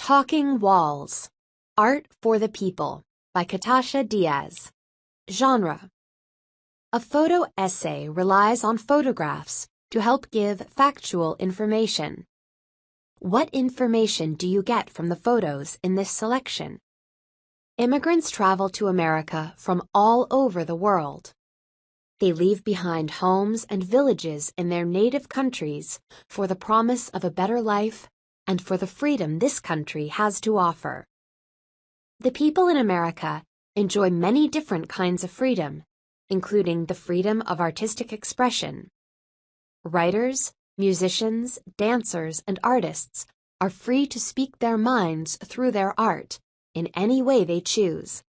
Talking Walls. Art for the People by Katasha Diaz. Genre. A photo essay relies on photographs to help give factual information. What information do you get from the photos in this selection? Immigrants travel to America from all over the world. They leave behind homes and villages in their native countries for the promise of a better life and for the freedom this country has to offer. The people in America enjoy many different kinds of freedom, including the freedom of artistic expression. Writers, musicians, dancers, and artists are free to speak their minds through their art in any way they choose.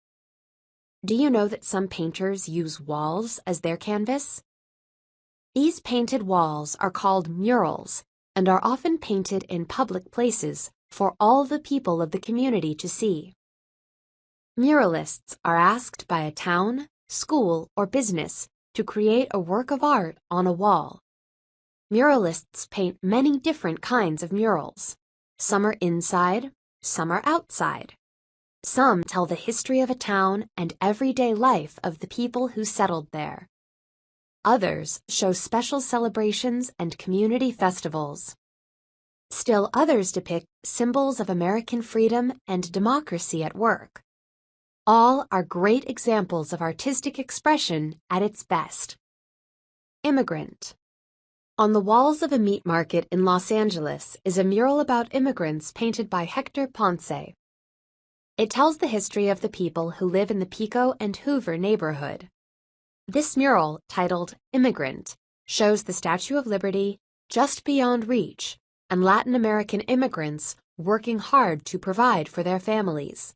Do you know that some painters use walls as their canvas? These painted walls are called murals and are often painted in public places for all the people of the community to see. Muralists are asked by a town, school, or business to create a work of art on a wall. Muralists paint many different kinds of murals. Some are inside, some are outside. Some tell the history of a town and everyday life of the people who settled there. Others show special celebrations and community festivals. Still others depict symbols of American freedom and democracy at work. All are great examples of artistic expression at its best. Immigrant. On the walls of a meat market in Los Angeles is a mural about immigrants painted by Hector Ponce. It tells the history of the people who live in the Pico and Hoover neighborhood. This mural, titled Immigrant, shows the Statue of Liberty just beyond reach and Latin American immigrants working hard to provide for their families.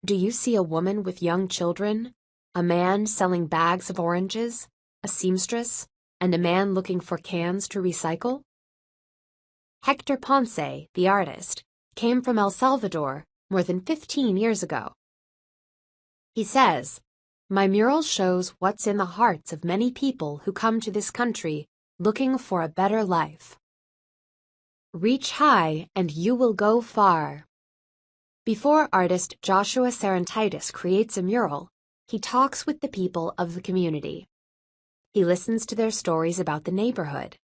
Do you see a woman with young children, a man selling bags of oranges, a seamstress, and a man looking for cans to recycle? Hector Ponce, the artist, came from El Salvador more than 15 years ago. He says, "My mural shows what's in the hearts of many people who come to this country looking for a better life." Reach high and you will go far. Before artist Joshua Sarantidis creates a mural, he talks with the people of the community. He listens to their stories about the neighborhood.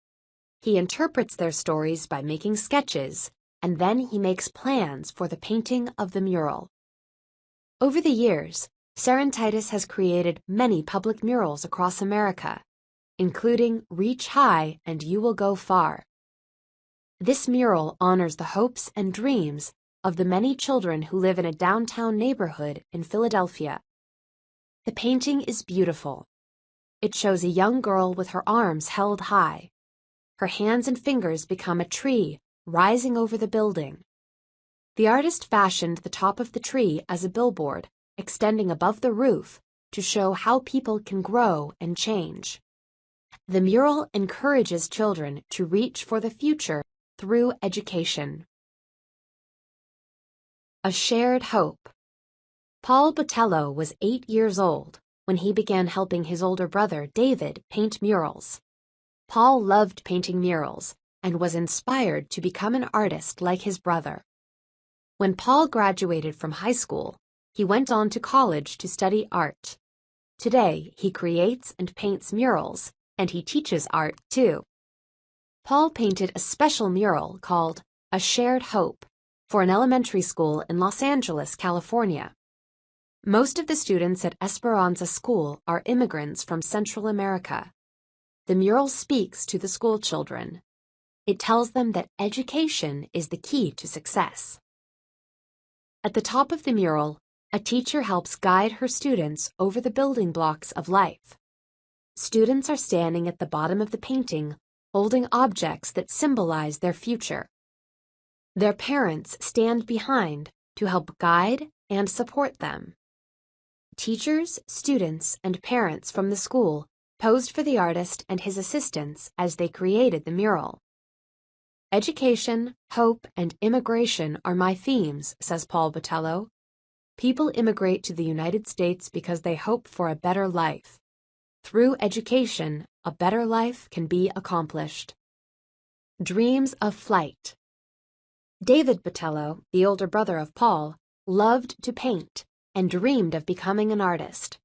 He interprets their stories by making sketches, and then he makes plans for the painting of the mural. Over the years, Sarantidis has created many public murals across America, including Reach High and You Will Go Far. This mural honors the hopes and dreams of the many children who live in a downtown neighborhood in Philadelphia. The painting is beautiful. It shows a young girl with her arms held high. Her hands and fingers become a tree rising over the building. The artist fashioned the top of the tree as a billboard, extending above the roof to show how people can grow and change. The mural encourages children to reach for the future through education. A Shared Hope. Paul Botello was 8 years old when he began helping his older brother, David, paint murals. Paul loved painting murals and was inspired to become an artist like his brother. When Paul graduated from high school, he went on to college to study art. Today, he creates and paints murals, and he teaches art too. Paul painted a special mural called A Shared Hope for an elementary school in Los Angeles, California. Most of the students at Esperanza School are immigrants from Central America. The mural speaks to the school children. It tells them that education is the key to success. At the top of the mural, a teacher helps guide her students over the building blocks of life. Students are standing at the bottom of the painting, holding objects that symbolize their future. Their parents stand behind to help guide and support them. Teachers, students, and parents from the school posed for the artist and his assistants as they created the mural. Education, hope, and immigration are my themes, says Paul Botello. People immigrate to the United States because they hope for a better life. Through education, a better life can be accomplished. Dreams of Flight. David Botello, the older brother of Paul, loved to paint and dreamed of becoming an artist.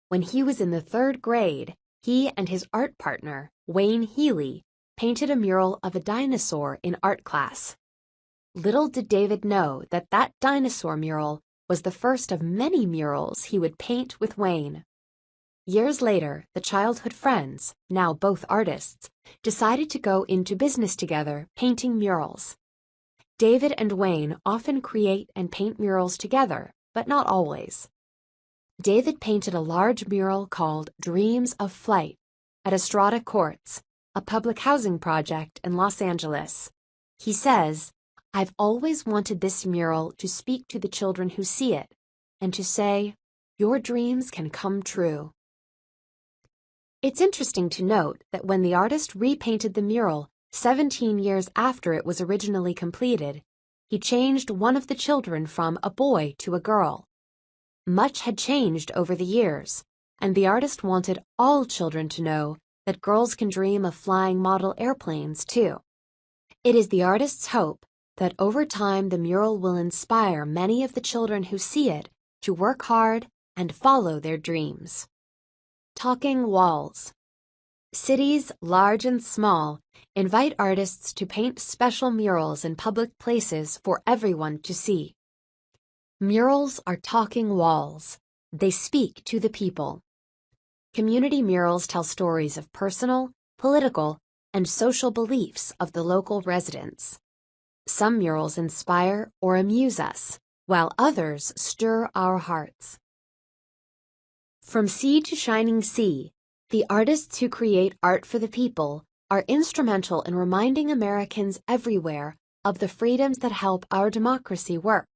When he was in the 3rd grade, he and his art partner, Wayne Healy, painted a mural of a dinosaur in art class. Little did David know that that dinosaur mural was the first of many murals he would paint with Wayne. Years later, the childhood friends, now both artists, decided to go into business together, painting murals. David and Wayne often create and paint murals together, but not always. David painted a large mural called Dreams of Flight at Estrada Courts, a public housing project in Los Angeles. He says, "I've always wanted this mural to speak to the children who see it and to say, your dreams can come true." It's interesting to note that when the artist repainted the mural 17 years after it was originally completed, he changed one of the children from a boy to a girl. Much had changed over the years, and the artist wanted all children to know that girls can dream of flying model airplanes too. It is the artist's hope that over time the mural will inspire many of the children who see it to work hard and follow their dreams. Talking walls. Cities, large and small, invite artists to paint special murals in public places for everyone to see. Murals are talking walls. They speak to the people. Community murals tell stories of personal, political, and social beliefs of the local residents. Some murals inspire or amuse us, while others stir our hearts. From sea to shining sea, the artists who create art for the people are instrumental in reminding Americans everywhere of the freedoms that help our democracy work.